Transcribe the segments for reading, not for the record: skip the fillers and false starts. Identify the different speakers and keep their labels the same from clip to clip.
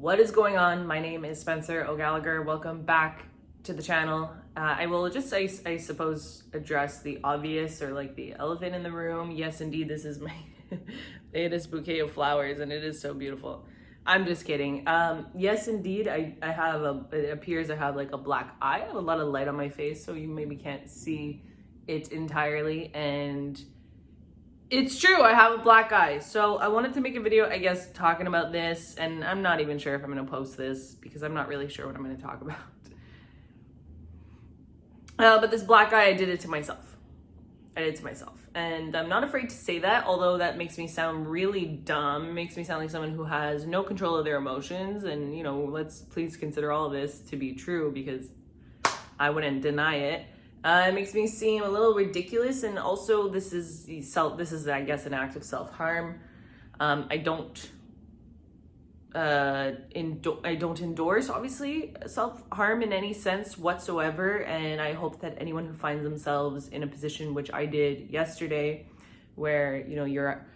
Speaker 1: What is going on? My name is Spencer O'Gallagher. Welcome back to the channel. I will just, I suppose, address the obvious or like the elephant in the room. Yes, indeed, this is my latest bouquet of flowers and it is so beautiful. I'm just kidding. Yes, indeed, I have it appears I have like a black eye. I have a lot of light on my face, so you maybe can't see it entirely. And it's true, I have a black eye. So I wanted to make a video, I guess, talking about this, and I'm not even sure if I'm gonna post this because I'm not really sure what I'm gonna talk about. But this black eye, I did it to myself. And I'm not afraid to say that, although that makes me sound really dumb. It makes me sound like someone who has no control of their emotions. And, you know, let's please consider all of this to be true because I wouldn't deny it. It makes me seem a little ridiculous, and also this is I guess an act of self-harm. I don't endorse obviously self-harm in any sense whatsoever, and I hope that anyone who finds themselves in a position which I did yesterday, where you know you're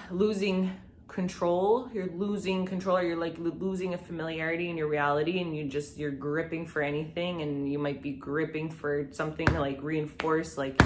Speaker 1: losing control, or you're like losing a familiarity in your reality, and you're gripping for anything, and you might be gripping for something to like reinforce like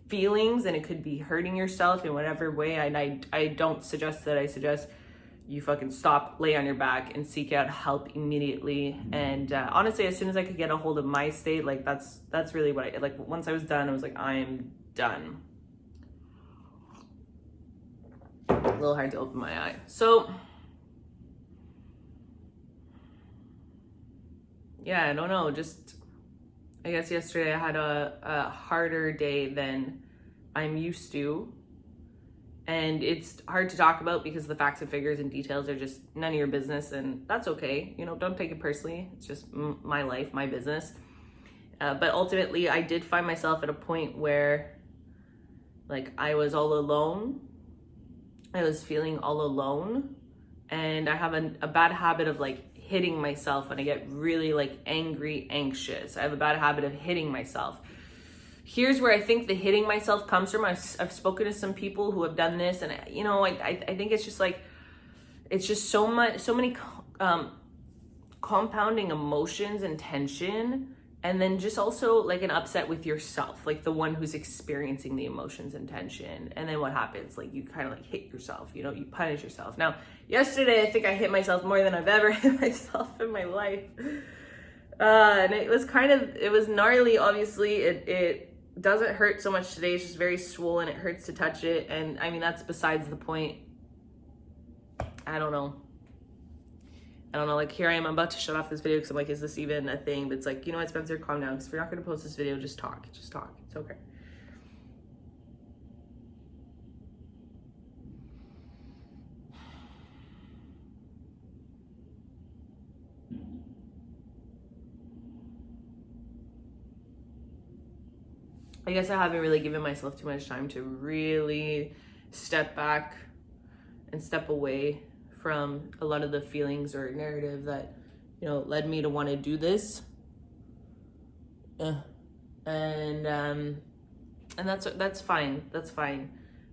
Speaker 1: feelings, and it could be hurting yourself in whatever way. And I don't suggest that. I suggest you fucking stop, lay on your back, and seek out help immediately. And honestly, as soon as I could get a hold of my state, like that's really what I like. Once I was done, I was like, I am done. A little hard to open my eye. So yeah, I don't know. Just, I guess yesterday I had a harder day than I'm used to. And it's hard to talk about because the facts and figures and details are just none of your business, and that's okay. You know, don't take it personally. It's just my life, my business. But ultimately, I did find myself at a point where like I was all alone. I was feeling all alone, and I have a bad habit of like hitting myself when I get really like angry, anxious. I have a bad habit of hitting myself. Here's where I think the hitting myself comes from. I've spoken to some people who have done this, and you know, I think it's just like, it's just so many compounding emotions and tension. And then just also like an upset with yourself, like the one who's experiencing the emotions and tension. And then what happens? Like you kind of like hit yourself, you know, you punish yourself. Now, yesterday, I think I hit myself more than I've ever hit myself in my life. And it was gnarly, obviously. It doesn't hurt so much today. It's just very swollen. It hurts to touch it. And I mean, that's besides the point. I don't know, like here I am, I'm about to shut off this video because I'm like, is this even a thing? But it's like, you know what, Spencer, calm down, because if you're not going to post this video, just talk, it's okay. I guess I haven't really given myself too much time to really step back and step away from a lot of the feelings or narrative that, you know, led me to want to do this. And that's fine.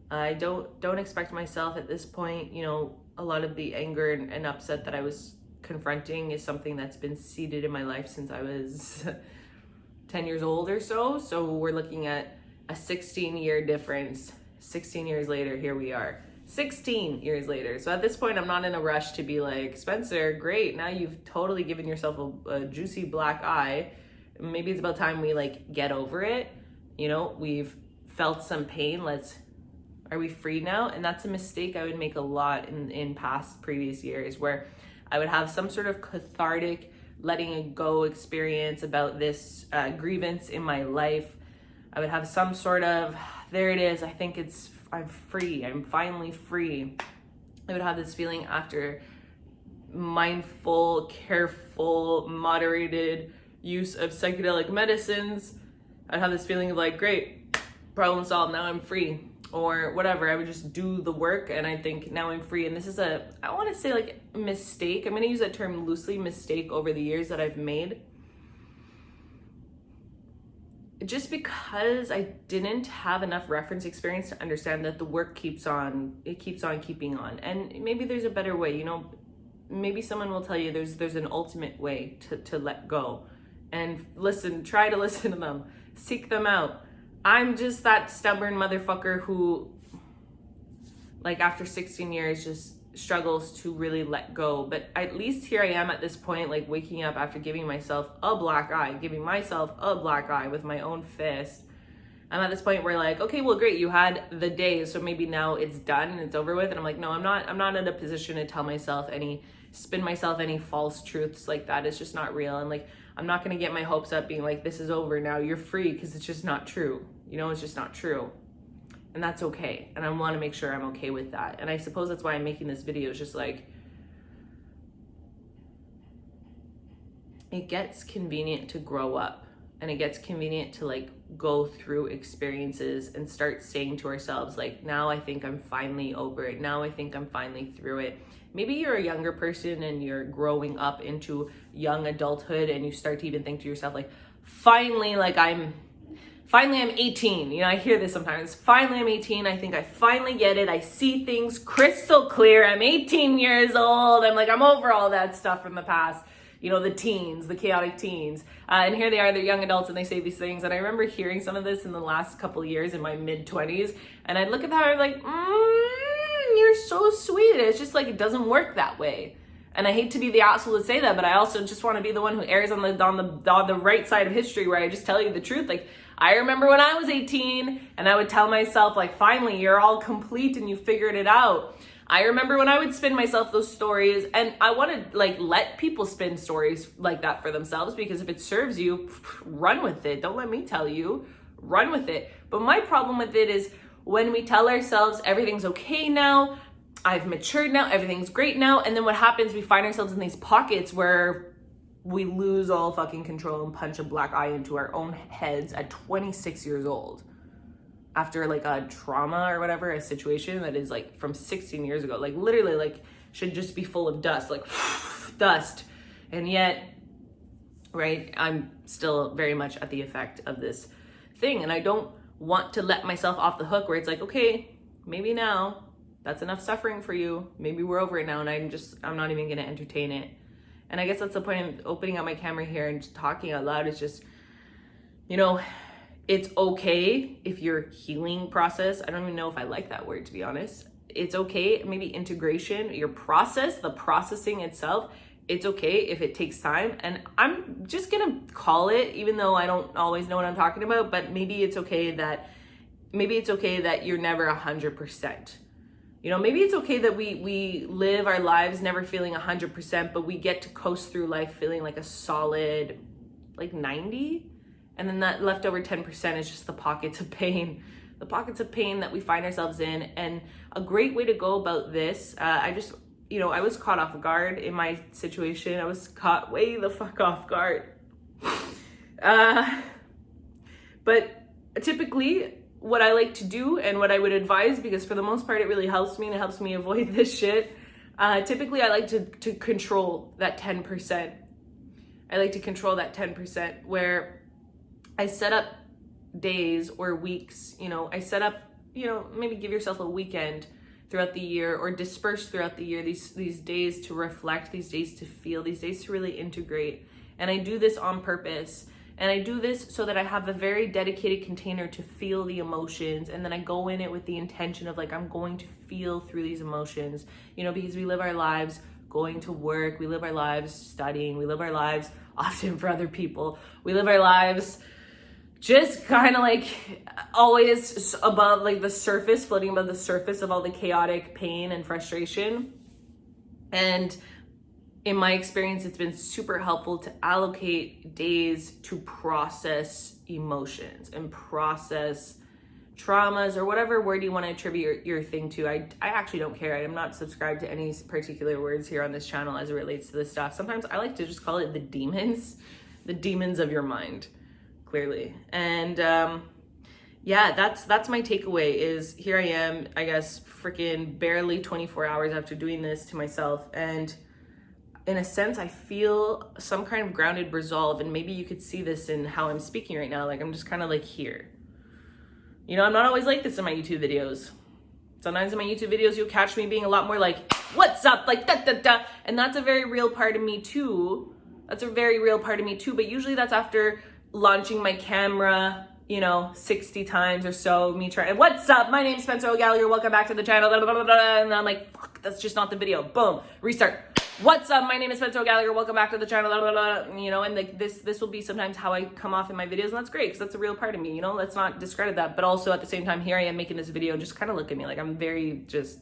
Speaker 1: I don't expect myself at this point, you know, a lot of the anger and upset that I was confronting is something that's been seated in my life since I was 10 years old or so. So we're looking at a 16-year difference. 16 years later, here we are. 16 years later. So at this point, I'm not in a rush to be like, Spencer, great, now you've totally given yourself a juicy black eye. Maybe it's about time we like get over it. You know, we've felt some pain. Are we free now? And that's a mistake I would make a lot in previous years, where I would have some sort of cathartic letting it go experience about this grievance in my life. I would have some sort of, there it is, I'm free, I'm finally free. I would have this feeling after mindful, careful, moderated use of psychedelic medicines. I'd have this feeling of like, great, problem solved, now I'm free, or whatever. I would just do the work and I think now I'm free. And this is I want to say like a mistake. I'm going to use that term loosely, mistake, over the years that I've made. Just because I didn't have enough reference experience to understand that the work keeps on keeping on. And maybe there's a better way, you know, maybe someone will tell you there's an ultimate way to let go. And listen, try to listen to them. Seek them out. I'm just that stubborn motherfucker who, like, after 16 years just struggles to really let go. But at least here I am at this point, like waking up after giving myself a black eye with my own fist. I'm at this point where, like, okay, well, great, you had the day, so maybe now it's done and it's over with. And I'm like, no, I'm not in a position to tell myself spin myself any false truths like that. It's just not real. And like, I'm not gonna get my hopes up being like, this is over now, you're free, because it's just not true. You know, it's just not true. And that's okay. And I want to make sure I'm okay with that. And I suppose that's why I'm making this video. It's just like, it gets convenient to grow up, and it gets convenient to like go through experiences and start saying to ourselves, like, now I think I'm finally over it. Now I think I'm finally through it. Maybe you're a younger person and you're growing up into young adulthood, and you start to even think to yourself, like, finally I'm 18. You know, I hear this sometimes. Finally, I'm 18. I think I finally get it. I see things crystal clear. I'm 18 years old. I'm like, I'm over all that stuff from the past. You know, the teens, the chaotic teens. And here they are, they're young adults, and they say these things. And I remember hearing some of this in the last couple of years in my mid-20s. And I'd look at that and I'm like, you're so sweet. It's just like, it doesn't work that way. And I hate to be the asshole to say that, but I also just want to be the one who errs on the right side of history, where I just tell you the truth. Like, I remember when I was 18 and I would tell myself, like, finally, you're all complete and you figured it out. I remember when I would spin myself those stories, and I want to like let people spin stories like that for themselves, because if it serves you, run with it. Don't let me tell you, run with it. But my problem with it is when we tell ourselves everything's okay now, I've matured now, everything's great now, and then what happens, we find ourselves in these pockets where we lose all fucking control and punch a black eye into our own heads at 26 years old. After like a trauma or whatever, a situation that is like from 16 years ago, like literally like should just be full of dust, like dust. And yet, right, I'm still very much at the effect of this thing. And I don't want to let myself off the hook where it's like, okay, maybe now that's enough suffering for you. Maybe we're over it now, and I'm not even gonna entertain it. And I guess that's the point of opening up my camera here and just talking out loud, is just, you know, it's okay if your healing process, I don't even know if I like that word, to be honest. It's okay, maybe integration, your process, the processing itself, it's okay if it takes time. And I'm just gonna call it, even though I don't always know what I'm talking about, but maybe it's okay that you're never 100%. You know, maybe it's okay that we live our lives never feeling 100%, but we get to coast through life feeling like a solid, like 90. And then that leftover 10% is just the pockets of pain that we find ourselves in. And a great way to go about this, I was caught off guard in my situation. I was caught way the fuck off guard. But typically, what I like to do and what I would advise, because for the most part it really helps me and it helps me avoid this shit, typically I like to control that 10%. I like to control that 10% where I set up days or weeks, maybe give yourself a weekend throughout the year, or disperse throughout the year these days to reflect, these days to feel, these days to really integrate. And I do this on purpose. And I do this so that I have a very dedicated container to feel the emotions. And then I go in it with the intention of like, I'm going to feel through these emotions, because we live our lives going to work. We live our lives studying. We live our lives often for other people. We live our lives just kind of like always above like the surface, floating above the surface of all the chaotic pain and frustration. And in my experience, it's been super helpful to allocate days to process emotions and process traumas, or whatever word you want to attribute your thing to. I actually don't care. I'm not subscribed to any particular words here on this channel as it relates to this stuff. Sometimes I like to just call it the demons of your mind, clearly. And that's my takeaway is here I am, I guess, freaking barely 24 hours after doing this to myself. And in a sense, I feel some kind of grounded resolve, and maybe you could see this in how I'm speaking right now. Like, I'm just kind of like here. I'm not always like this in my YouTube videos. Sometimes in my YouTube videos, you'll catch me being a lot more like, what's up? Like, da, da, da. And that's a very real part of me too. That's a very real part of me too. But usually that's after launching my camera, you know, 60 times or so, me trying, what's up? My name's Spencer O'Gallagher. Welcome back to the channel. Blah, blah, blah, blah. And I'm like, fuck, that's just not the video. Boom, restart. What's up? My name is Spencer O'Gallagher. Welcome back to the channel. Blah, blah, blah. You know, and like this will be sometimes how I come off in my videos, and that's great because that's a real part of me. You know, let's not discredit that. But also at the same time, here I am making this video, and just kind of look at me like I'm very just.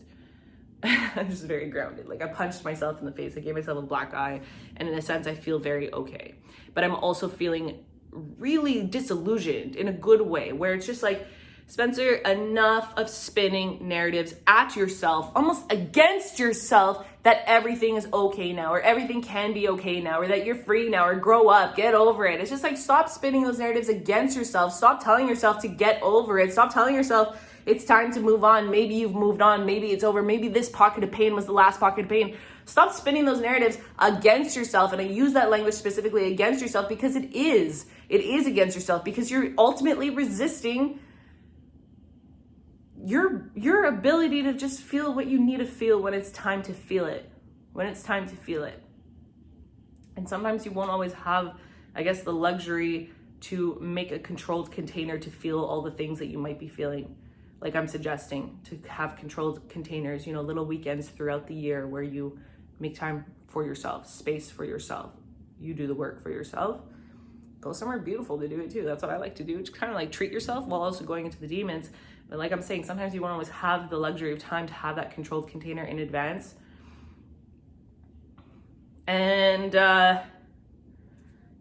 Speaker 1: I'm just very grounded. Like I punched myself in the face. I gave myself a black eye, and in a sense, I feel very okay. But I'm also feeling really disillusioned in a good way, where it's just like, Spencer, enough of spinning narratives at yourself, almost against yourself, that everything is okay now, or everything can be okay now, or that you're free now, or grow up, get over it. It's just like, stop spinning those narratives against yourself. Stop telling yourself to get over it. Stop telling yourself it's time to move on. Maybe you've moved on. Maybe it's over. Maybe this pocket of pain was the last pocket of pain. Stop spinning those narratives against yourself. And I use that language specifically against yourself because it is against yourself, because you're ultimately resisting your ability to just feel what you need to feel when it's time to feel it. When it's time to feel it. And sometimes you won't always have, I guess, the luxury to make a controlled container to feel all the things that you might be feeling. Like I'm suggesting, to have controlled containers, you know, little weekends throughout the year where you make time for yourself, space for yourself. You do the work for yourself. Go somewhere beautiful to do it too. That's what I like to do. Just kind of like treat yourself while also going into the demons. But like I'm saying, sometimes you won't always have the luxury of time to have that controlled container in advance. And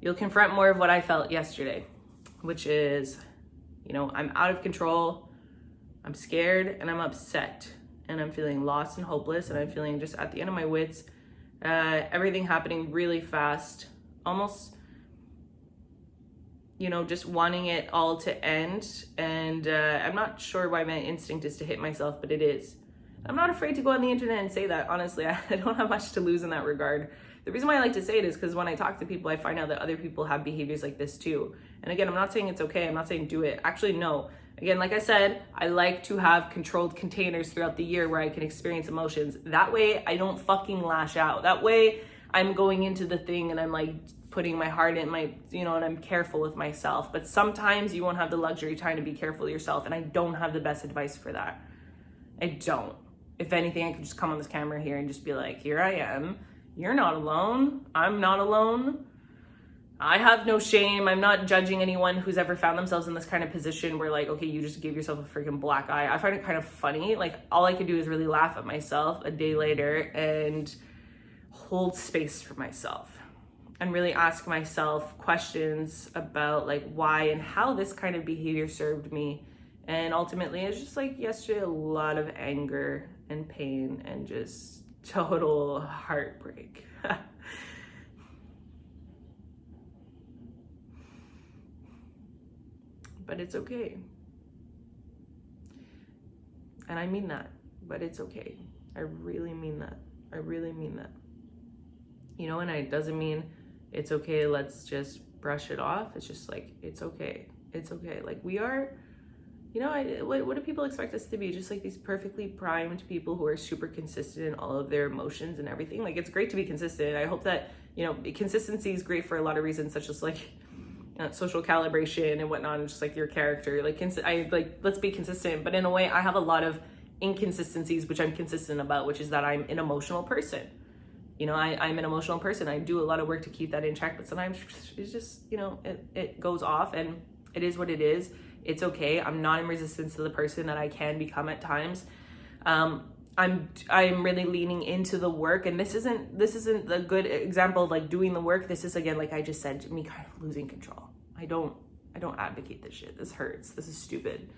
Speaker 1: you'll confront more of what I felt yesterday, which is, you know, I'm out of control, I'm scared, and I'm upset, and I'm feeling lost and hopeless, and I'm feeling just at the end of my wits, everything happening really fast, almost, you know, just wanting it all to end. And I'm not sure why my instinct is to hit myself, but it is. I'm not afraid to go on the internet and say that. Honestly, I don't have much to lose in that regard. The reason why I like to say it is because when I talk to people, I find out that other people have behaviors like this too. And again, I'm not saying it's okay. I'm not saying do it. Actually, no. Again, like I said, I like to have controlled containers throughout the year where I can experience emotions. That way, I don't fucking lash out. That way, I'm going into the thing and I'm like putting my heart in my, you know, and I'm careful with myself. But sometimes you won't have the luxury of trying to be careful of yourself. And I don't have the best advice for that. I don't. If anything, I could just come on this camera here and just be like, here I am. You're not alone. I'm not alone. I have no shame. I'm not judging anyone who's ever found themselves in this kind of position where like, okay, you just gave yourself a freaking black eye. I find it kind of funny. Like all I can do is really laugh at myself a day later and hold space for myself and really ask myself questions about like why and how this kind of behavior served me. And ultimately it's just like yesterday, a lot of anger and pain and just total heartbreak. But it's okay. And I mean that, but it's okay. I really mean that. I really mean that. You know, and it doesn't mean it's okay, let's just brush it off. It's just like, it's okay. It's okay. Like we are, you know, what do people expect us to be? Just like these perfectly primed people who are super consistent in all of their emotions and everything. Like it's great to be consistent. I hope that, you know, consistency is great for a lot of reasons, such as like, social calibration and whatnot, and just like your character. Like let's be consistent. But in a way, I have a lot of inconsistencies, which I'm consistent about, which is that I'm an emotional person. You know, I'm an emotional person. I do a lot of work to keep that in check, but sometimes it's just, you know, it goes off, and it is what it is. It's okay. I'm not in resistance to the person that I can become at times. I'm really leaning into the work, and this isn't a good example of like doing the work. This is, again, like I just said, me kind of losing control. I don't advocate this shit. This hurts. This is stupid.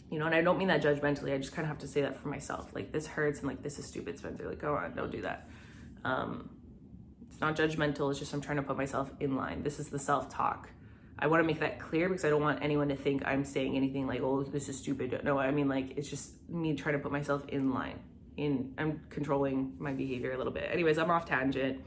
Speaker 1: You know, and I don't mean that judgmentally. I just kind of have to say that for myself. Like this hurts, and like this is stupid, Spencer. Like, go on, don't do that. It's not judgmental. It's just I'm trying to put myself in line. This is the self-talk. I want to make that clear because I don't want anyone to think I'm saying anything like, oh, this is stupid. No, I mean, like, it's just me trying to put myself in line. I'm controlling my behavior a little bit. Anyways, I'm off tangent.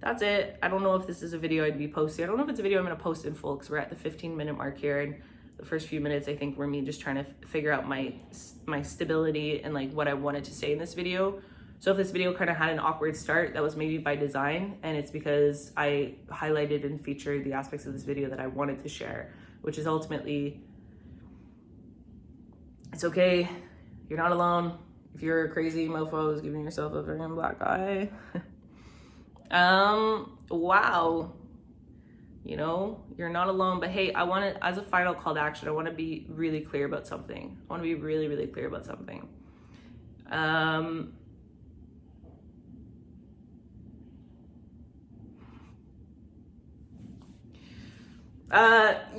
Speaker 1: That's it. I don't know if this is a video I'd be posting. I don't know if it's a video I'm going to post in full because we're at the 15-minute mark here. And The first few minutes, I think, were me just trying to figure out my stability and like what I wanted to say in this video. So if this video kind of had an awkward start, that was maybe by design, and it's because I highlighted and featured the aspects of this video that I wanted to share, which is ultimately, it's okay, you're not alone. If you're a crazy mofo who's giving yourself a freaking black eye. Wow. You know, you're not alone. But hey, I want to, as a final call to action, I want to be really clear about something. I want to be really, really clear about something.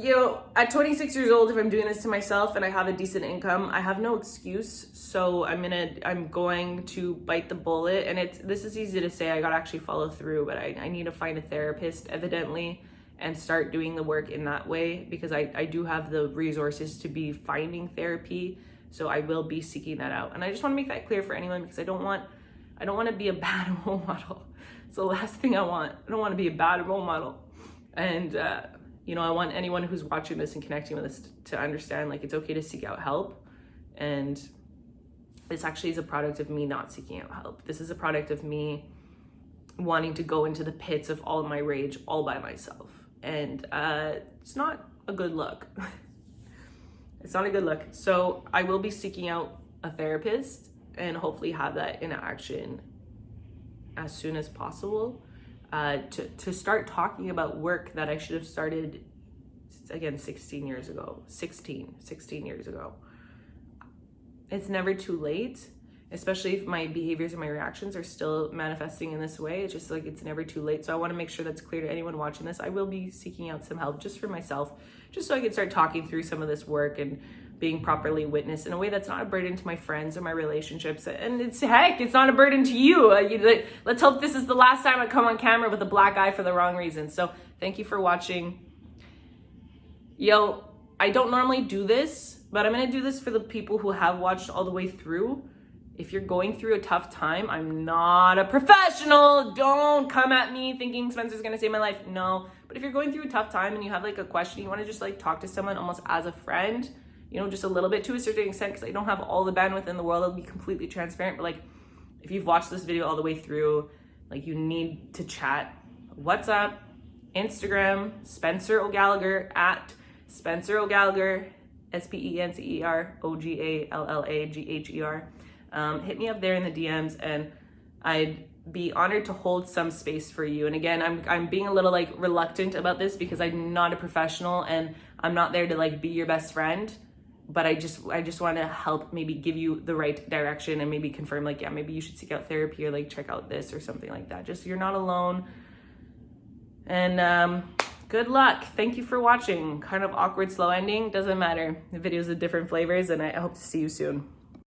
Speaker 1: You know, at 26 years old, if I'm doing this to myself and I have a decent income, I have no excuse. So I'm going to bite the bullet. And this is easy to say, I gotta actually follow through, but I need to find a therapist, evidently, and start doing the work in that way, because I do have the resources to be finding therapy. So I will be seeking that out. And I just want to make that clear for anyone, because I don't want to be a bad role model. It's the last thing I want. I don't want to be a bad role model. And, you know, I want anyone who's watching this and connecting with this to understand, like, it's okay to seek out help. And this actually is a product of me not seeking out help. This is a product of me wanting to go into the pits of all of my rage all by myself. And it's not a good look. It's not a good look. So I will be seeking out a therapist and hopefully have that in action as soon as possible. To start talking about work that I should have started, again, 16 years ago. It's never too late, especially if my behaviors and my reactions are still manifesting in this way. It's just like, it's never too late. So I want to make sure that's clear to anyone watching this. I will be seeking out some help just for myself, just so I can start talking through some of this work and being properly witnessed in a way that's not a burden to my friends or my relationships. And it's not a burden to you. Let's hope this is the last time I come on camera with a black eye for the wrong reason. So thank you for watching. Yo, I don't normally do this, but I'm gonna do this for the people who have watched all the way through. If you're going through a tough time, I'm not a professional. Don't come at me thinking Spencer's gonna save my life. No, but if you're going through a tough time and you have like a question, you wanna just like talk to someone almost as a friend, you know, just a little bit to a certain extent, because I don't have all the bandwidth in the world. I'll be completely transparent. But like, if you've watched this video all the way through, like, you need to chat. What's up? Instagram, Spencer O'Gallagher, at Spencer O'Gallagher, SpencerOgallagher. Hit me up there in the DMs, and I'd be honored to hold some space for you. And again, I'm being a little like reluctant about this because I'm not a professional and I'm not there to like be your best friend. But I just want to help, maybe give you the right direction and maybe confirm, like, yeah, maybe you should seek out therapy or like check out this or something like that. Just, you're not alone. And good luck. Thank you for watching. Kind of awkward, slow ending. Doesn't matter. The videos are different flavors, and I hope to see you soon.